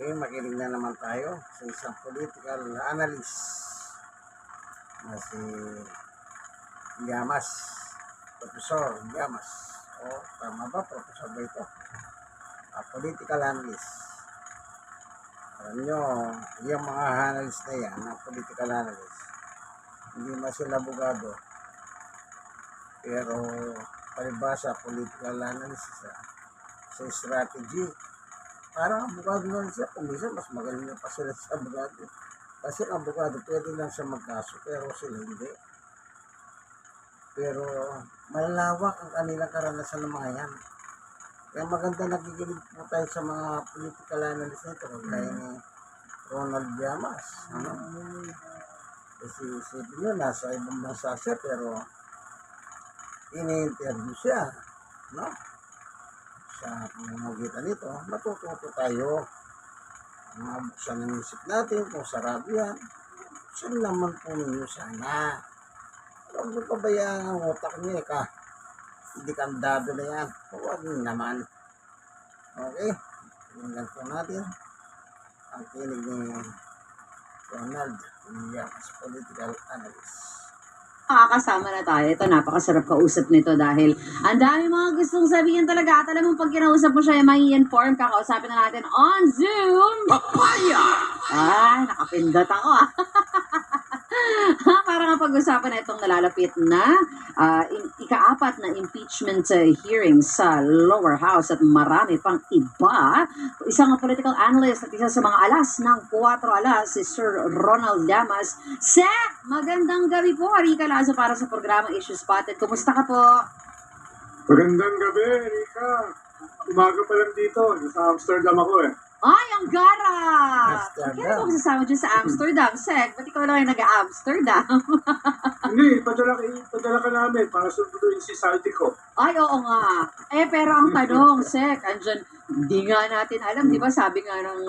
Okay, makinig na naman tayo sa isang political analyst na si Llamas, Professor Llamas. O, tama ba? Professor ba ito? Political analyst. Alam nyo, yung mga analyst na yan, na political analyst, hindi man sila abogado, pero palibasa political analyst sa strategy. Parang abogado na siya, kung minsan mas magaling na pa sila sa abogado. Kasi ang abogado pwede lang siya magkaso, pero sila hindi. Pero malawak ang kanilang karanasan ng mga yan. Kaya maganda nakikinig po tayo sa mga political analyst nito, kagaya ni Ronald Llamas. Ano? Kasi isipin nyo, nasa ibang bansa siya, pero ini-interview siya. No? Sa pamamagitan nito, matututo tayo. Mabuksan ang isip natin kung sarap yan. Buksan naman po ninyo sana. Huwag mo pabayaan ang utak niya hindi kandado na yan. Huwag naman. Okay? Tingnan po natin ang tinig ni Ronald Llamas, political analyst. Makakasama na tayo. Ito, napakasarap kausap nito dahil ang dami mga gustong sabihin talaga. At alam mo, pag kinausap mo siya, may inform ka, kausapin na natin on Zoom. Papaya! Ay, nakapindot ako Para nga pag-usapan na itong nalalapit na ika-4 na impeachment hearing sa lower house at marami pang iba. Isang political analyst at isa sa mga alas ng 4 alas, si Sir Ronald Llamas. Sir, magandang gabi po. Rika Lazo para sa programa Issue Spotted. Kumusta ka po? Magandang gabi, Rika. Umaga pa lang dito. Nasa Amsterdam ako Ay, ang gara! Amsterdam. Kaya mo kasama dyan sa Amsterdam, Sek? Ba't ikaw lang yung nag-Amsterdam? Hindi, padala ka namin para sunduin si Salty ko. Ay, oo nga. Pero ang tanong, Sek, andyan, hindi nga natin alam, di ba sabi nga ng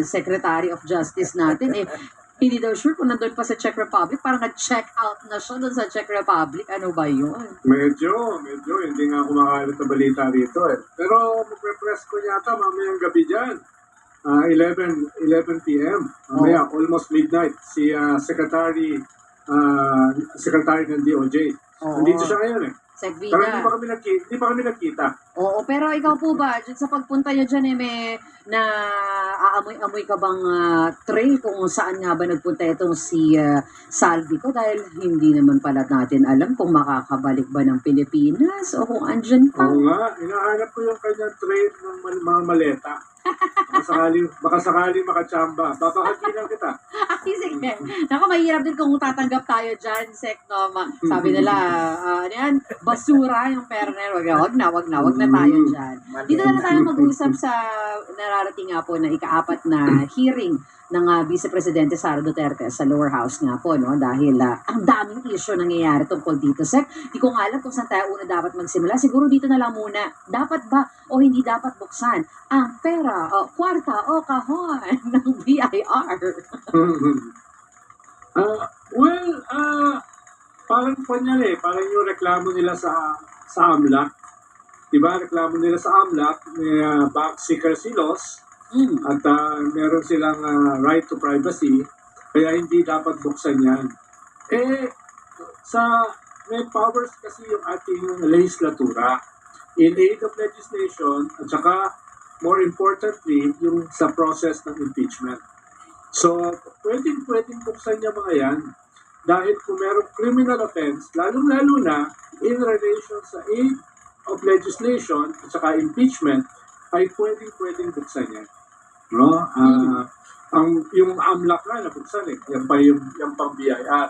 Secretary of Justice natin, hindi daw sure kung nandun pa sa Czech Republic, parang nag-check out na siya doon sa Czech Republic. Ano ba yun? Medyo, hindi nga ako makalit na balita rito Pero magpe-press ko yata mamayang gabi dyan. 11 p.m. Mamaya, almost midnight. Si Secretary ng DOJ. Nandito siya ngayon Sek Pero Vida. hindi pa kami nagkita. Oo, pero ikaw po ba, dyan sa pagpunta niyo dyan, may na aamoy-amoy ka bang trail kung saan nga ba nagpunta itong si Salvi ko? Dahil hindi naman pala natin alam kung makakabalik ba ng Pilipinas o kung andyan pa. Oo nga, hinahanap ko yung kanyang trade ng mga maleta. Baka sakaling makachamba. Babahagi lang kita. Ay, sige. Naku, mahirap din kung tatanggap tayo dyan, Sek, no? Sabi nila, ano yan, basura yung pera na yan. Wag na tayo dyan. Dito na tayo mag-usap sa nararating nga po na ika-4 na hearing ng Vice Presidente Sara Duterte sa lower house nga po, no? Dahil ang daming issue nangyayari tungkol dito, Sek. Di ko nga alam kung saan tayo una dapat magsimula. Siguro dito na lang muna. Dapat ba o hindi dapat buksan ang pera, kwarta o kahon ng BIR? Parang panyan parang yung reklamo nila sa AMLAC. Diba, reklamo nila sa AMLAC, may bank secrecy laws, at meron silang right to privacy, kaya hindi dapat buksan yan. May powers kasi yung ating legislatura in aid of legislation, at saka, more importantly, yung sa process ng impeachment. So, pwedeng buksan niya mga yan, dahil kung merong criminal offense, lalong-lalo na in relation sa aid of legislation at saka impeachment, ay pwedeng buksan yan. No? Yung AMLAC nga nabuksan Yan pa yung pang BIR.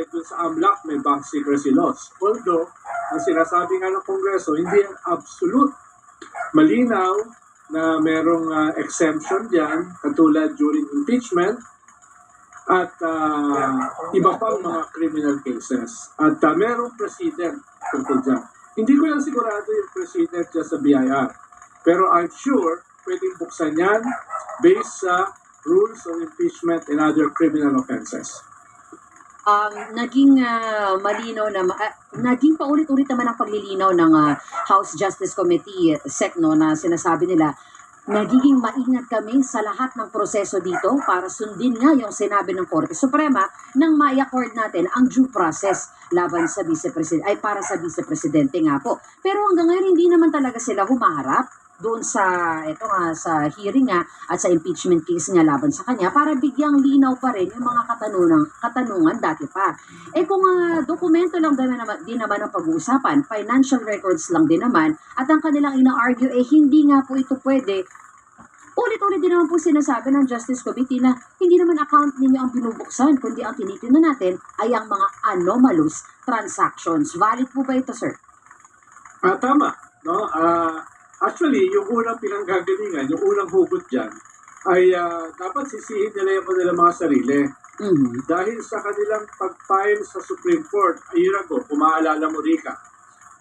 Dun sa AMLAC may bank secrecy laws. Although, ang sinasabi nga ng Kongreso, hindi yan absolute. Malinaw na merong exemption diyan, katulad during impeachment, at iba pang mga criminal cases. At merong precedent tungkol dyan. Hindi ko lang sigurado yung precedent dyan sa BIR. Pero I'm sure pwedeng buksan yan based sa rules of impeachment and other criminal offenses. Naging malinaw na naging paulit-ulit naman ang paglilinaw ng House Justice Committee, SEC, no, na sinasabi nila Nagiging maingat kami sa lahat ng proseso dito para sundin nga yung sinabi ng Korte Suprema nang ma-accord natin ang due process laban sa vice-president ay para sa vice-presidente nga po. Pero hanggang ngayon hindi naman talaga sila humaharap doon sa ito nga sa hearing nga at sa impeachment case nga laban sa kanya para bigyang linaw pa rin yung mga katanungan dati pa. Eh kung dokumento lang din naman ang pag-uusapan, financial records lang din naman at ang kanilang ina-argue hindi nga po ito pwede. Ulit-ulit din naman po sinasabi ng Justice Committee na hindi naman account ninyo ang binubuksan, kundi ang tinitingnan natin ay ang mga anomalous transactions. Valid po ba ito, sir? Tama. No? Actually, yung unang pinanggagalingan, yung unang hugot dyan, ay dapat sisihin nila yung kanilang mga sarili. Mhm. Dahil sa kanilang pag-file sa Supreme Court a year ago, kung maalala mo, Rika,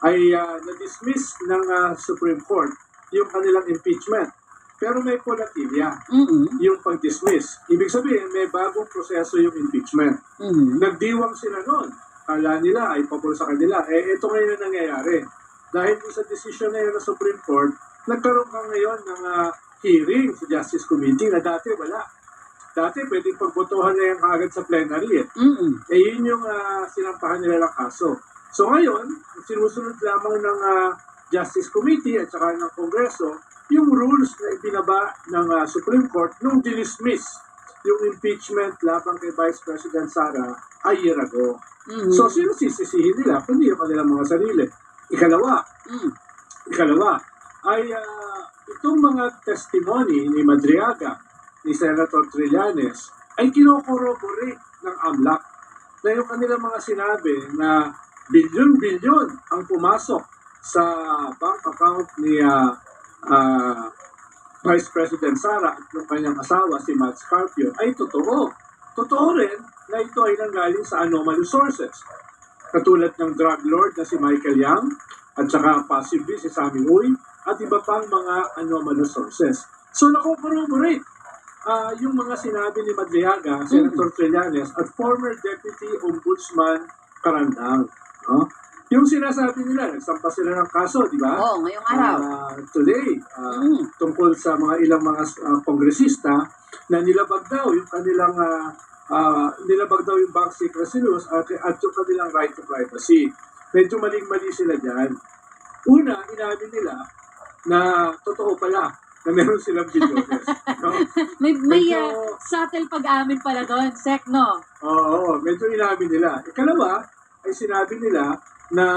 ay na-dismiss ng Supreme Court yung kanilang impeachment. Pero may polatilya Mhm. yung pag-dismiss. Ibig sabihin, may bagong proseso yung impeachment. Mhm. Nagdiwang sila noon. Kala nila ay pabor sa kanila. Ito ngayon na nangyayari. Dahil sa decision na yun ng Supreme Court, nagkaroon ka ngayon ng hearing sa Justice Committee na dati wala. Dati pwedeng pagbotohan na yan kaagad sa plenary. Mhm. Yun yung sinampahan nila ng kaso. So ngayon, sinusunod lamang ng Justice Committee at saka ng Kongreso yung rules na ibinaba ng Supreme Court nung dinismiss yung impeachment labang kay Vice President Sara a year ago. Mhm. So sino sisisihin nila? Kundi yung kanilang mga sarili. Ikalawa ay itong mga testimony ni Madriaga, ni Senator Trillanes, ay kinokorroborate ng AMLAC na yung kanilang mga sinabi na bilyon-bilyon ang pumasok sa bank account ni Vice President Sara at ng kanyang asawa si Matt Scarpio ay totoo. Totoo rin na ito ay nanggaling sa anomalous sources. Katulad ng drug lord na si Michael Yang at saka possibly si Sammy Uy at iba pang mga anomalous sources. So nako-corroborate yung mga sinabi ni Madriaga, Senator Trillanes at former Deputy Ombudsman Carandang. No? Yung sinasabi nila, nagsampa sila ng kaso, di ba? Oo, ngayong araw. Today, tungkol sa mga ilang mga kongresista na nilabag daw yung kanilang nilabag daw yung bank secrecy laws at yung kanilang right to privacy. Medyo maling-mali sila dyan. Una, inamin nila na totoo pala na meron silang bilyones. No? may Medyo- subtle pag-amin pala doon, Sek, no? Oo, medyo inamin nila. Ikalawa, ay sinabi nila na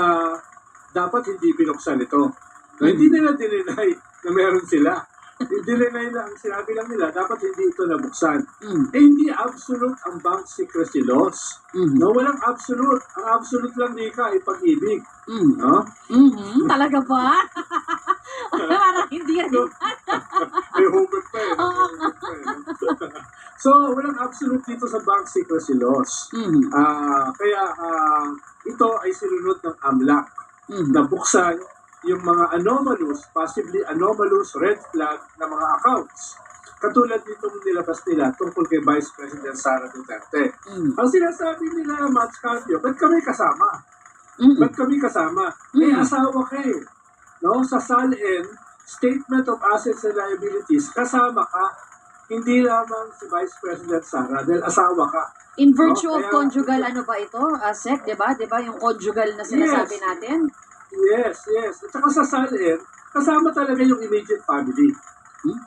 dapat hindi binuksan ito. No, hindi nila dininay na meron sila. Dininay na, ang sinabi lang nila, dapat hindi ito nabuksan. Mhm. Hindi absolute ang bank secrecy laws. Mhm. No, walang absolute. Ang absolute lang, Nika, ay pag-ibig. Mhm. No? Mhm. Talaga ba? Parang hindi rin. May hugot pa eh. Oo. So, walang absolute dito sa bank secrecy laws. Mhm. Kaya ito ay sinunod ng AMLAC Mhm. na buksan yung mga anomalous, possibly anomalous red flag na mga accounts. Katulad nitong nilabas nila tungkol kay Vice President Sara Duterte. Mhm. Ang sinasabi nila, Matt Scarpio, ba't kami kasama? Mhm. Ba't kami kasama? Asawa kayo. No? Sa SALN, Statement of Assets and Liabilities, kasama ka. Hindi lamang si Vice President Sara dahil asawa ka. In virtue of Kaya- conjugal, ano ba ito, Sek, di ba? Di ba yung conjugal na sinasabi Yes. natin? Yes. At saka sa SALN, kasama talaga yung immediate family.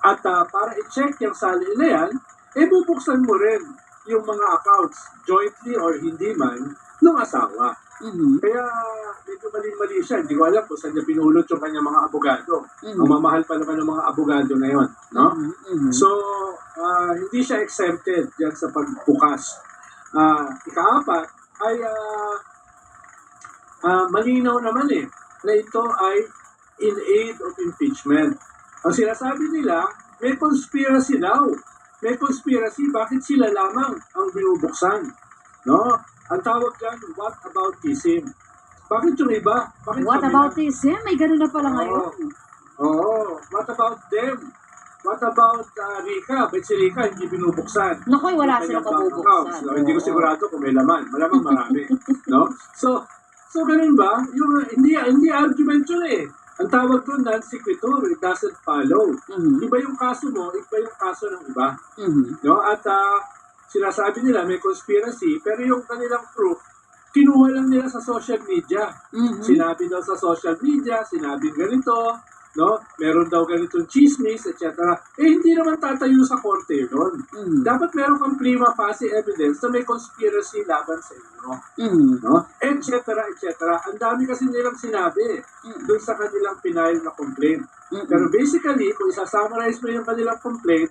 At para i-check yung SALN na yan, bubuksan mo rin yung mga accounts, jointly or hindi man, ng asawa. Mhm. Kaya medyo mali-mali siya. Hindi ko alam kung saan niya pinulot yung kanyang mga abogado. Mhm. Ang mamahal pa naman ng mga abogado ngayon. No? Mhm. Mhm. So, hindi siya exempted dyan sa pagbukas. Ikaapat ay malinaw naman na ito ay in aid of impeachment. Ang sinasabi nila, may conspiracy daw. May conspiracy, bakit sila lamang ang binubuksan? No? Ang tawag dyan, what about TISIM? Bakit yung iba? Bakit What kami about lang? this? May ganun na pala Oo. ngayon. Oo. What about them? What about Rika? Ba't si Rika hindi binubuksan? Nakoy, wala Yung silang kanyang bank mabubuksan. accounts, no? Hindi ko Oo. sigurado kung may laman. Malamang marami. No? So ganun ba? Yung hindi argument yun Ang tawag doon, non-sequitur, it doesn't follow. Mhm. Iba yung kaso mo, iba yung kaso ng iba. Mhm. No? At sinasabi nila may conspiracy, pero yung kanilang proof, kinuha lang nila sa social media. Mhm. Sinabi daw sa social media, sinabi ganito, no? Meron daw ganitong chismis, etc. Hindi naman tatayo sa korte yun. Mhm. Dapat meron kang prima facie evidence na may conspiracy laban sa inyo. Mhm. No? Etc. etc. Ang dami kasi nilang sinabi dun sa kanilang final na complaint. Mhm. Pero basically, kung isa-summarize mo yung kanilang complaint,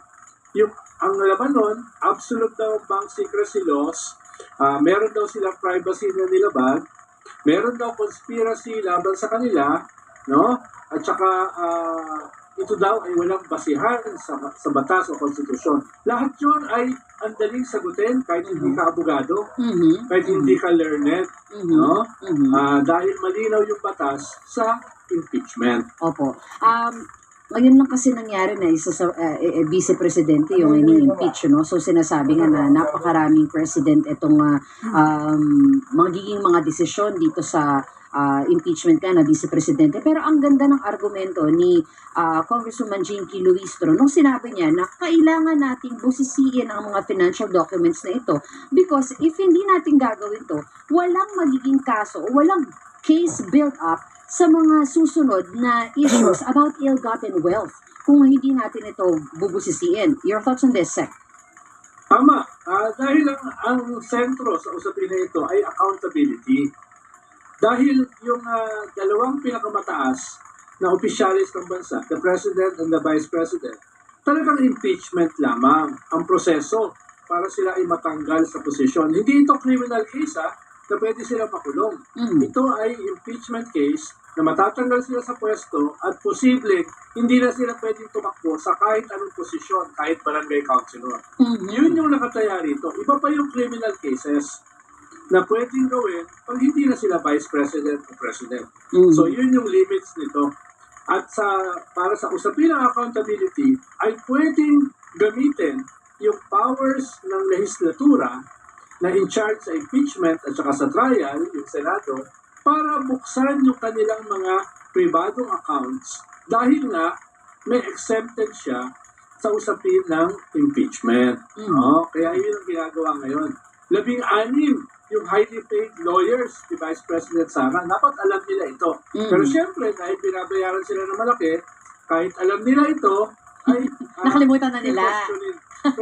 yung ang laman nun, absolute daw bank secrecy laws, meron daw silang privacy na nilabag, meron daw conspiracy laban sa kanila, no? At saka ito daw ay walang basihan sa batas o konstitusyon. Lahat yun ay ang daling sagutin kahit hindi ka abogado, Mhm. kahit hindi ka learned, Mhm. no? Mhm. Dahil malinaw yung batas sa impeachment. Opo. Ngayon lang kasi nangyari na isa sa vice presidente yung ini-impeach, no? So sinasabi nga na napakaraming president itong magiging mga desisyon dito sa impeachment ka na vice presidente. Pero ang ganda ng argumento ni Congresswoman Jinky Luistro nung sinabi niya na kailangan nating busisiin ang mga financial documents na ito because if hindi natin gagawin to, walang magiging kaso, walang case built up sa mga susunod na issues about ill-gotten wealth kung hindi natin ito bubusisiin. Your thoughts on this, Sec? Tama. Dahil ang sentro sa usapin na ito ay accountability. Dahil yung dalawang pinakamataas na opisyalis ng bansa, the President and the Vice President, talagang impeachment lamang ang proseso para sila ay matanggal sa posisyon. Hindi ito criminal case na pwede sila makulong. Ito ay impeachment case na matatanggal sila sa pwesto at posible hindi na sila pwedeng tumakbo sa kahit anong posisyon, kahit barangay councilor. Yun yung nakataya rito. Iba pa yung criminal cases na pwedeng gawin pag hindi na sila vice president o president. So yun yung limits nito. At para sa usapin ng accountability ay pwedeng gamitin yung powers ng lehislatura na in charge sa impeachment at saka sa trial, yung Senado, para buksan yung kanilang mga pribadong accounts dahil nga may exempted siya sa usapin ng impeachment. No? Kaya yun ang ginagawa ngayon. 16 yung highly paid lawyers ni Vice President Sara, dapat alam nila ito. Pero syempre, dahil binabayaran sila ng malaki, kahit alam nila ito, ay Nakalimutan na nila.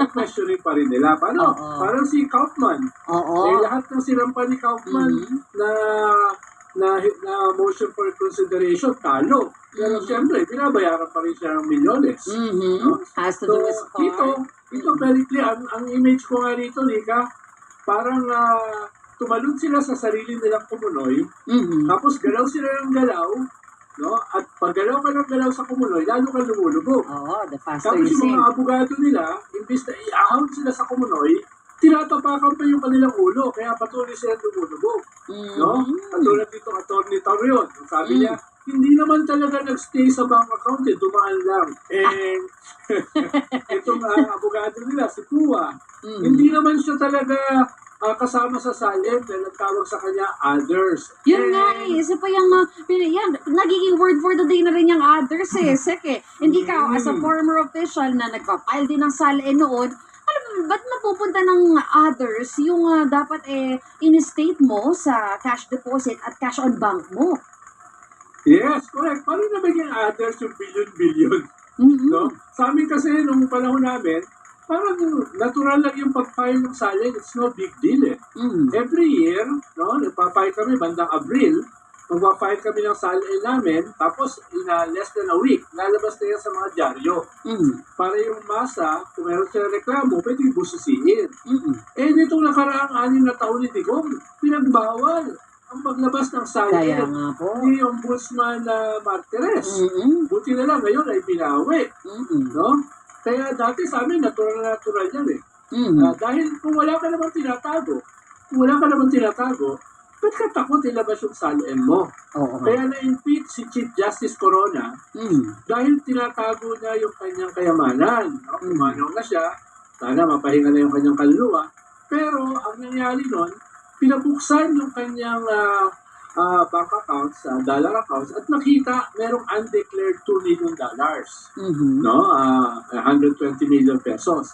questioning pa rin nila. Paano? Oo. Parang si Kaufman. Oo. Lahat ng sinampa ni Kaufman na motion for consideration, talo. Pero siyempre, binabayaran pa rin siya ng milyones. No? Has to do with Ito very clear. Ang image ko nga rito, Nika, parang tumalon sila sa sarili nilang kumunoy, tapos galaw sila ng galaw, no? At pag galaw ka ng galaw sa kumunoy, lalo ka lumulubog. Oo, the faster Tapos you yung sink. mga abogado nila, imbis na i-ahon sila sa kumunoy, tinatapakan pa yung kanilang ulo, kaya patuloy sila lumulubog. No? Katulad dito, Atty. Torion, sabi niya, hindi naman talaga nag-stay sa bank account, dumaan lang. And itong abogado nila, si Pua, hindi naman siya talaga kasama sa salin dahil nagtawag sa kanya others. Yun nga isa pa yung, yan, nagiging word for the day na rin yung others Sek Hindi ka, as a former official na nagpa-file din ng SALE noon, alam mo, ba't napupunta ng others yung dapat in-state mo sa cash deposit at cash on bank mo? Yes, correct. Paano nabigyan others yung billion-billion? No? Sa amin kasi, nung panahon namin, parang natural lang yung pag-file ng SALE. It's no big deal Every year, no, nagpa-file kami bandang Abril, magpa-file kami ng SALE namin, tapos in less than a week, lalabas na yan sa mga dyaryo. Para yung masa, kung meron sila reklamo, pwede busisiin. Nitong nakaraang 6 na taon ni Digong, pinagbawal ang paglabas ng SALE Kaya nga po. ni Ombudsman Martires. Buti na lang ngayon ay binawi. No? Kaya dati sa amin, natural yan dahil kung wala ka naman tinatago, ba't ka takot ilabas yung SALE mo? Kaya na-impeach si Chief Justice Corona dahil tinatago niya yung kanyang kayamanan. No? Kumanaw na siya, sana mapahinga na yung kanyang kaluluwa. Pero ang nangyari nun, pinabuksan yung kanyang bank accounts, dollar accounts, at nakita merong undeclared $2 million. Mhm. No? 120 million pesos.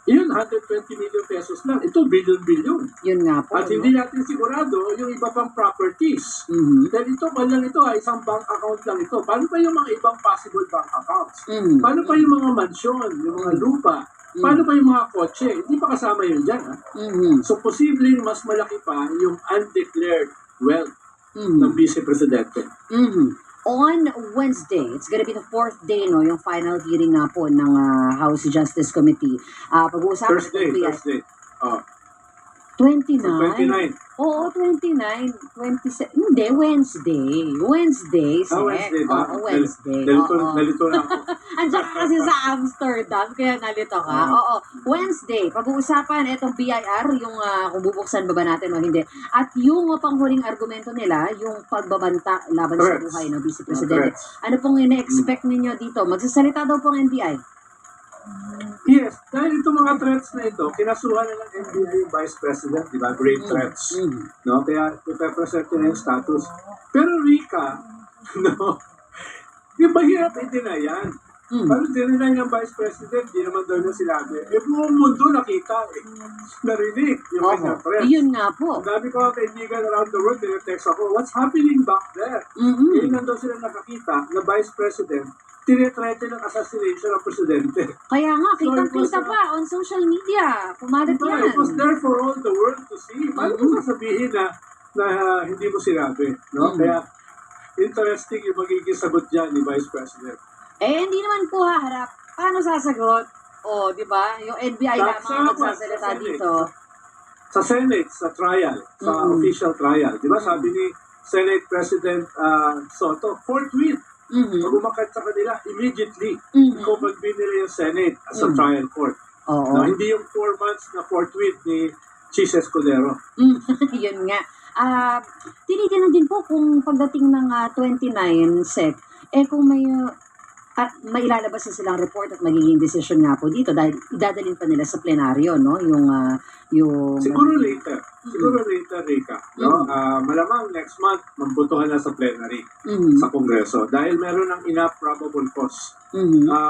Yun, 120 million pesos lang. Ito, billion-billion. Yun nga po. At hindi natin sigurado yung iba pang properties. Mhm. Dahil ito, lang ito, isang bank account lang ito. Paano pa yung mga ibang possible bank accounts? Mhm. Paano pa yung mga mansyon, yung mga lupa? Paano pa yung mga kotse? Hindi pa kasama yun dyan. Ha? Mhm. So, posibleng mas malaki pa yung undeclared wealth Mhm. ng Vice Presidente. Mhm. On Wednesday, it's gonna be the 4th day, no, yung final hearing nga po ng House Justice Committee. Pag-uusapan Thursday. Oh, 29? 29. Oo, 29. 27. Hindi, Wednesday. Wednesday, Sek. Wednesday ba? Oo, Wednesday. Nalito na ako. Andiyan ka kasi sa Amsterdam, kaya nalito ka. Oo, Wednesday. Pag-uusapan itong BIR, yung kung bubuksan ba natin o hindi. At yung panghuling argumento nila, yung pagbabanta laban sa Threats. buhay ng Vice Presidente. Threats. Ano pong ina-expect ninyo dito? Magsasalita daw pong NBI. Yes, dahil itong mga threats na ito, kinasuhan na ng NBI yung Vice President, di ba? Grave threats. No? Kaya ipepresent na yung status. Pero Rika, no? Yung mahirap i-deny yan. Paano dinay ng Vice President, di naman daw niya sinabi. Buong mundo nakita narinig yung kanyang threats. Yun nga po. Ang dami ko mga kaibigan around the world, tinetext ako, what's happening back there? Mhm. Yun daw sila nakakita na Vice President, tinetrete ng assassination ng Presidente. Kaya nga, So, it was, kitang-kita pa on social media. Pumalit Diba? yan. It was there for all the world to see. Paano mo sasabihin na hindi mo sinabi? No? Kaya, interesting yung magiging sagot dyan ni Vice President. Hindi naman po haharap. Paano sasagot? O, di ba? Yung NBI lamang ang magsasalita Senate. dito. Sa Senate, sa trial, sa official trial, di ba sabi ni Senate President Soto, forthwith, pag umakat sa kanila, immediately, i-convene nila yung Senate as a trial court. Oo. No, hindi yung 4 months na forthwith ni Chis Escudero. Yun nga. Tinitingnan din po kung pagdating ng 29 Sec, kung may ilalabas na silang report at magiging decision nga po dito dahil idadalhin pa nila sa plenaryo, no? Yung Siguro later, Rika. No? Malamang next month, magbutuhan na sa plenary sa Kongreso dahil meron ng enough probable cause.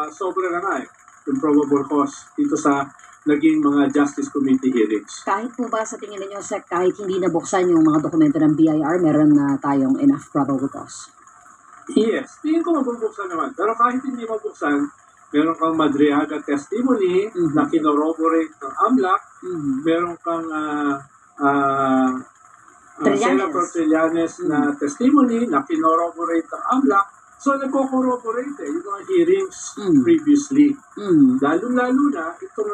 Sobra na nga yung probable cause dito sa naging mga Justice Committee hearings. Kahit po ba sa tingin ninyo, Sec, kahit hindi nabuksan yung mga dokumento ng BIR, meron na tayong enough probable cause? Yes, tingin ko mabubuksan naman. Pero kahit hindi mabuksan, meron kang Madriaga testimony na kinorroborate ng AMLAC, meron kang Senator Trillanes na testimony na kinorroborate ng AMLAC. So, nagko-corroborate yung mga hearings previously. Lalo-lalo na itong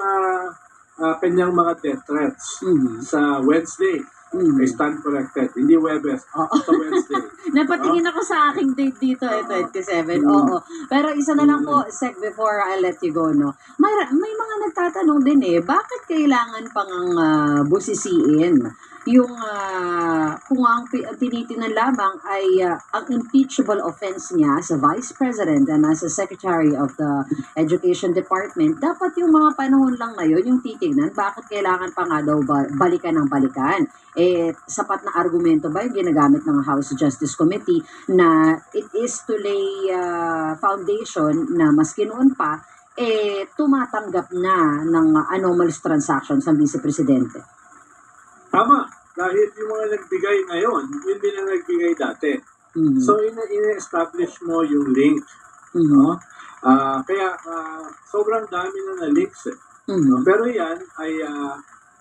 kanyang mga death threats sa Wednesday. I stand corrected. Hindi Webes. Sa Wednesday. Napatingin ako sa aking date dito, 27. Oo. Pero isa na lang po, Sec, before I let you go, no? May mga nagtatanong din bakit kailangan pang busisiin yung kung ang tinitingnan lamang ay ang impeachable offense niya sa Vice President and as a Secretary of the Education Department, dapat yung mga panahon lang na yun, yung titignan, bakit kailangan pa nga daw balikan ng balikan? Sapat na argumento ba yung ginagamit ng House Justice Committee na it is to lay foundation na maski noon pa, tumatanggap na ng anomalous transactions ang Vice Presidente? Tama. Dahil yung mga nagbigay ngayon, yun din ang nagbigay dati. So, ina-establish mo yung link. No? Kaya, sobrang dami na links. No? Pero yan ay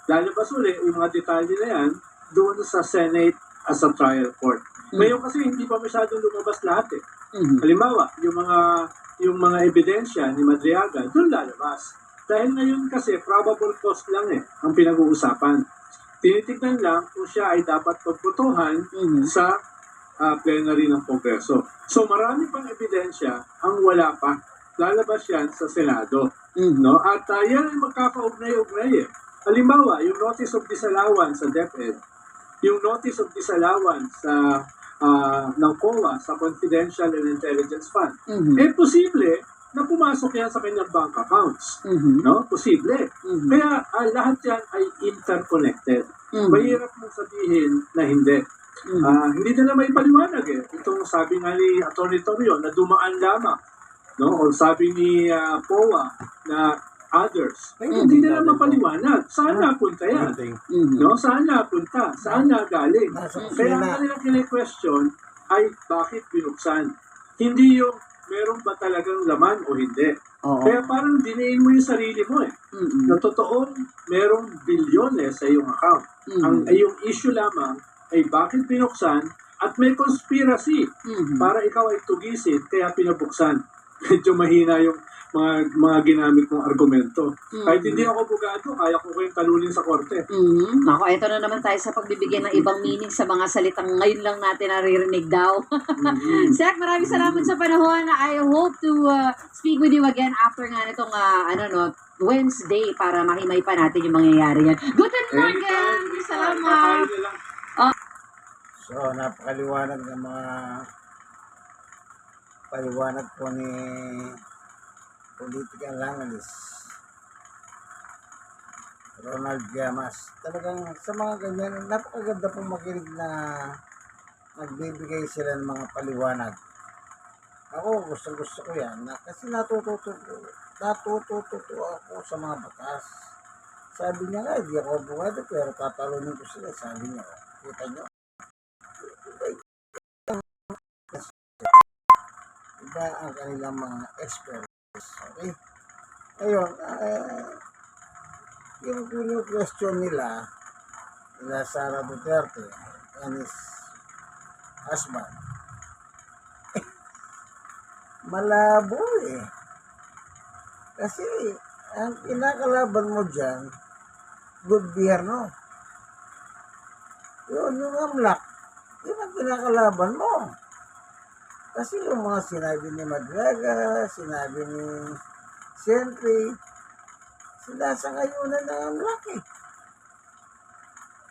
lalabas ulit yung mga detalye na yan doon sa Senate as a trial court. Ngayon kasi hindi pa masyadong lumabas lahat. Halimbawa, yung mga ebidensya ni Madriaga, doon lalabas. Dahil ngayon kasi probable cause lang ang pinag-uusapan. Tinitignan lang kung siya ay dapat pagbotohan sa plenary ng Kongreso. So marami pang ebidensya ang wala pa. Lalabas yan sa Senado. No? At yan ay magkakaugnay-ugnay. Halimbawa, yung notice of disallowance sa DepEd, yung notice of disallowance ng COA sa Confidential and Intelligence Fund, posible na pumasok yan sa kanyang bank accounts. No? Posible. Kaya lahat yan ay interconnected. Mahirap mong sabihin na hindi. Hindi nila may paliwanag eh. Itong sabi nga ni Atty. Torrio na dumaan lamang, no? O sabi ni POA na others. Ay, hindi nila mapaliwanag. Saan napunta yan? No? Saan napunta? Saan nagaling? Nasa Kaya ang kusina. kanilang kine-question ay bakit binuksan? Hindi yung meron ba talagang laman o hindi. Oo. Kaya parang dinain mo yung sarili mo eh. Mm-mm. Na totoong merong bilyones sa iyong account. Ang iyong issue lamang ay bakit binuksan at may conspiracy para ikaw ay tugisin kaya pinabuksan. Medyo mahina yung mga ginamit mong argumento. Kahit hindi ako abogado, kaya ko kayong talunin sa korte. Ako, eto na naman tayo sa pagbibigyan ng ibang meaning sa mga salitang ngayon lang natin naririnig daw. Sek, maraming salamat sa panahon. I hope to speak with you again after nga nitong Wednesday para mahimay pa natin yung mangyayari yan. Guten Morgen! Anytime, Salamat! kakain na lang. So, napakaliwanag ng mga paliwanag po ni political analyst Ronald Llamas. Talagang sa mga ganyan, napakaganda pong makinig na nagbibigay sila ng mga paliwanag. Ako, gusto ko yan. Kasi natututo ako sa mga batas. Sabi niya nga, hindi ako abogado, pero tatalunin ko sila. Sabi niya, kita niyo. Iba ang kanilang mga experts. Okay? Ayun, yung question nila Sara Duterte and his husband, malabo eh. Kasi, ang kinakalaban mo dyan, gobyerno. Yun, yung amlak. Yun ang kinakalaban mo. Kasi yung mga sinabi ni Madraga, sinabi ni Sentry, sinasangayunan ng amlak eh.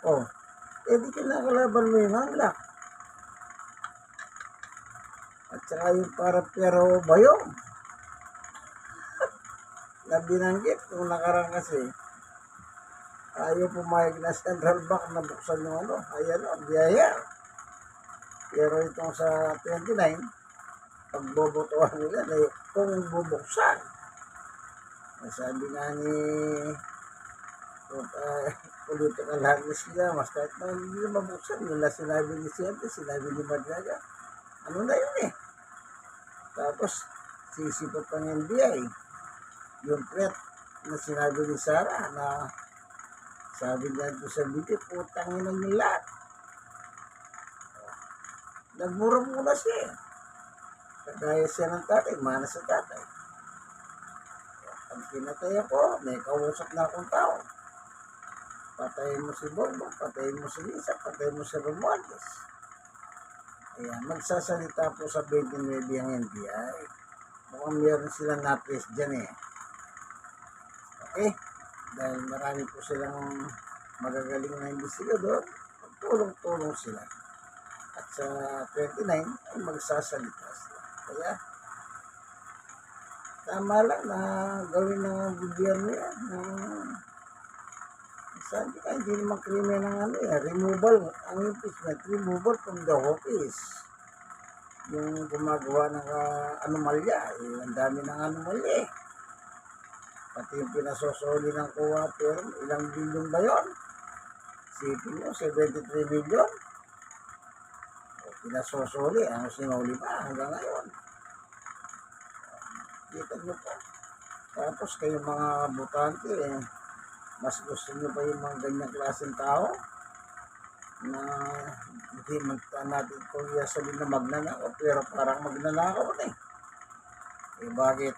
Oh, di kinakalaban mo yung amlak. At saka yung para pero bayong. Na binanggit kung nakarang kasi, ayaw pumayag na Central Bank na buksan yung ayan o, biyaya. Pero itong sa 29, pagbobotohan nila na kung bubuksan. Sabi nga ni political analyst niya, mas kahit na hindi na mabuksan, nila sinabi ni Siente, sinabi ni Madlaga, ano na yun eh. Tapos, sisipot pa ng NBI, yung threat na sinabi ni Sara na sabi niya doon sa video, putangin na yung lahat. Nagmura muna siya. Kagaya siya ng tatay, mana sa tatay. Pag pinatay ako, may kausap na akong tao. Patayin mo si Bongbong, patayin mo si Lisa, patayin mo si Romualdez. Ayan, magsasalita po sa 29 ang NBI. Mukhang meron silang na-press dyan eh. Okay? Dahil marami po silang magagaling na investigador, tulong-tulong sila. At sa 29 ay magsasalita sila. Kaya, tama lang na gawin ng gobyerno yan. Sabi ka, hindi naman krimen ng removal, ang impeachment, removal from the office. Yung gumagawa ng anomalya, ang dami ng anomalya eh. Pati yung pinasosoli ng kuha, pero ilang bilyon ba yun? Sipin nyo, 73 bilyon. Pinasosoli, ang sinuli pa hanggang ngayon. Kita nyo po. Tapos kayo mga butante, mas gusto nyo pa yung mga ganyang klaseng tao na hindi natin kung sabihin na magnanakaw, pero parang magnanakaw na eh. Eh bakit?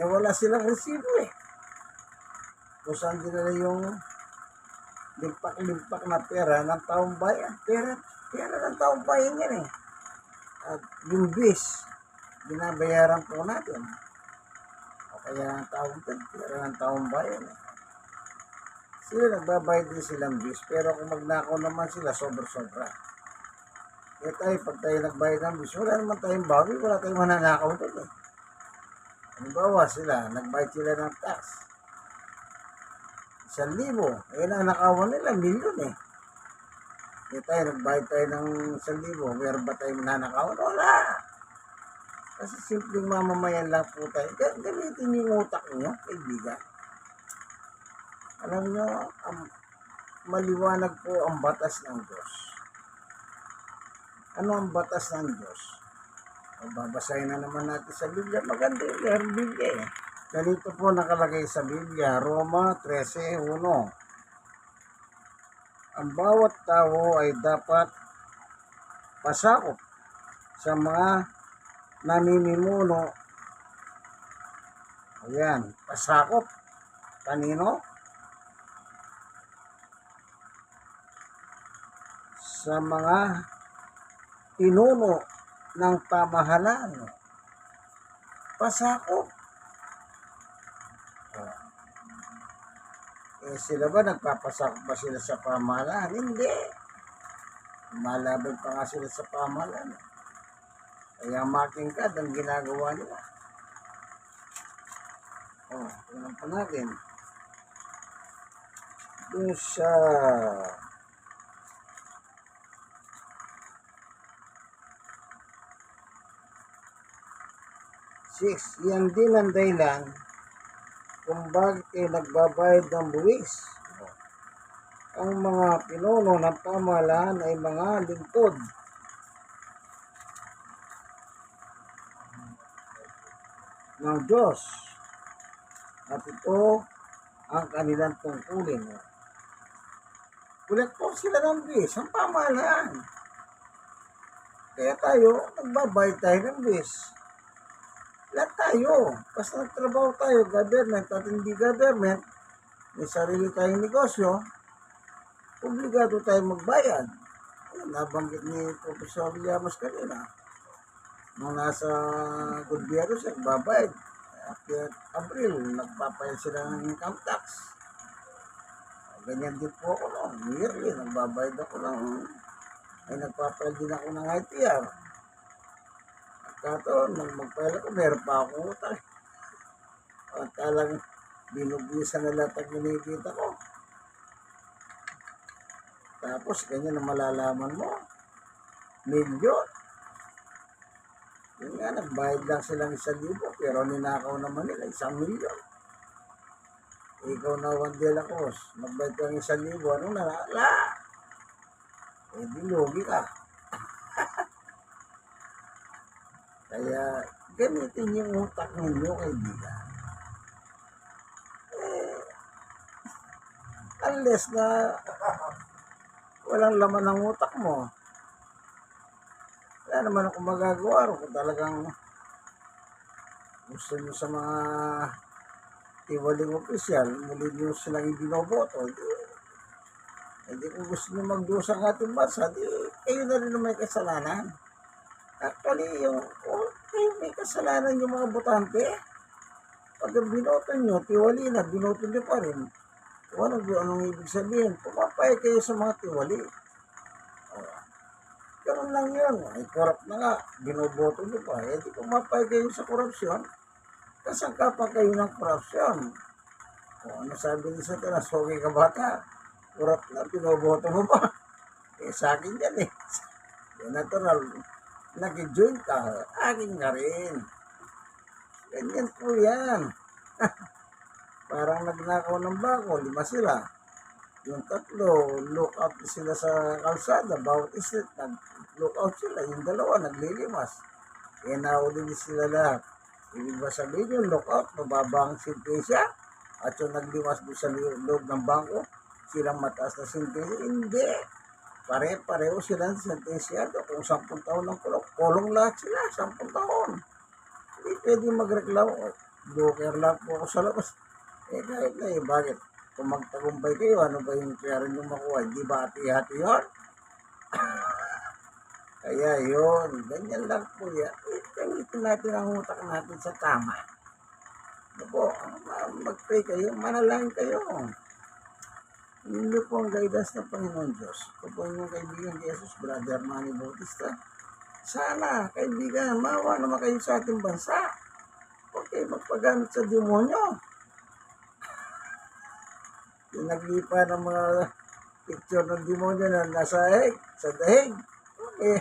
Eh wala silang resibo eh. Kung saan dinala yung limpak-limpak na pera ng taong bayan. Pera ng taong bayan yan eh. At yung bis, binabayaran po natin. O kaya ang taong pera ng taong bayan eh. Sila nagbabayad din silang bis, pero kung magnakaw naman sila, sobra-sobra. Eh tayo, pag tayo nagbayad ng bis, wala naman tayong bawi, wala tayong mananakaw doon eh. Halimbawa sila, nagbayad sila ng tax. 1,000, eh nanakawan nila, milyon eh. Hindi tayo, nagbayad tayo ng 1,000. Meron ba tayo nanakaw? Wala. Kasi simpleng mamamayan lang po tayo. Gamitin yung utak nyo, kaibigan. Alam nyo, maliwanag po ang batas ng Diyos. Ano ang batas ng Diyos? Babasahin na naman natin sa Biblia. Maganda yung Biblia eh. Ganito po nakalagay sa Biblia, Roma 13:1. Ang bawat tao ay dapat pasakop sa mga namimimuno. Ayan, pasakop. Kanino? Sa mga pinuno ng pamahalaan. Pasakop. Sila ba nagpapasakop ba sila sa pamahalaan? Hindi. Malabag pa nga sila sa pamahalaan. Kaya matingkad ang ginagawa nila. Tingnan pa natin. Doon sa yan din ang dahilan kung bakit kayo nagbabayad ng buwis. Ang mga pinuno ng pamahalaan ay mga lingkod. Ng Diyos. At ito ang kanilang tungkulin. Kolektor sila ng buwis, ang pamahalaan. Kaya tayo, nagbabayad tayo ng buwis. Lahat tayo. Basta nagtrabaho tayo, government at hindi government, may sarili tayong negosyo, obligado tayo magbayad. Nabanggit ni Professor Llamas kanina. Nung nasa gobyerno siya, nagbabayad. After April, nagpapayad sila ng income tax. Ganyan din po ako noon. Yearly, nagbabayad ako ay nagpapayad din ako ng ITR. Kato, nang magpahal ako, meron pa akong utang. At talang binubusan na lahat ang kinikita ko. Tapos, ganyan na malalaman mo. Milyon. Yun nga, nagbayad lang silang 1,000, pero ninakaw naman nila 1,000,000. Ikaw na Wandela Cruz, nagbayad ka ng 1,000, ano na? Wala. Di lugi ka. Kaya, gamitin yung utak ninyo, kaibigan. Unless na walang laman ng utak mo, wala naman ako magagawa. Kung talagang gusto nyo sa mga tiwaling opisyal, muli nyo silang ibinoboto, hindi kung gusto nyo magdusa ng ating bansa, kayo na rin may kasalanan. Actually, kayo may kasalanan yung mga botante. Pag binoto nyo, tiwali na, binoto nyo pa rin. Kung anong ibig sabihin, pumapay kayo sa mga tiwali. Ganun lang yun. Ay, corrupt na nga, binoboto nyo pa. Di pumapay kayo sa korupsyon, kasangkapan kayo ng korupsyon. Ano sabi ni Satanas, okay ka bata? Corrupt na, binoboto mo pa. Sa akin yan eh. Natural. Nag-join ka, akin ka rin. Ganyan po yan. Parang nagnakaw ng bako, 5 sila. Yung 3, look out sila sa kalsada, bawat street, nag-look out sila. Yung 2, naglilimas. Kaya nauli sila lahat. Ibig ba sabihin yung look out, mababa ang sintensya? At yung naglimas doon sa loob ng bangko, silang mataas na sintensya? Hindi. Pare-pareho sila ng sentensyado. Kung 10 taon ng kulong lahat sila, 10 taon. Hindi pwede magreklamo. Joker lang po ako sa labas. Kahit na bakit? Kung magtagumpay kayo, ano ba yung pera nyo makuha? Hindi ba hati-hati yun? Kaya yun, ganyan lang po yan. Gamitin natin ang utak natin sa tama. Ano po, mag-pray kayo, manalangin kayo. Hindi po ang guidance ng Panginoon Diyos. Ito po yung kaibigan kay Jesus, Brother Manny Bautista. Sana, kaibigan, maawa naman kayo sa ating bansa. Huwag kayo magpagamit sa demonyo. Yung naglipa ng mga picture ng demonyo na nasa hig, sa dahig. Eh,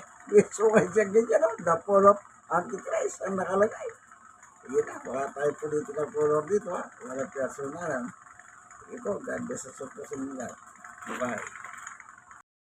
so kayo dyan ganyan, no? The fall of Antichrist ang nakalagay. Sige na, wala tayo political color dito, ha? Wala personalan. Sige po, God bless us all po sa inyo lahat. Bye-bye.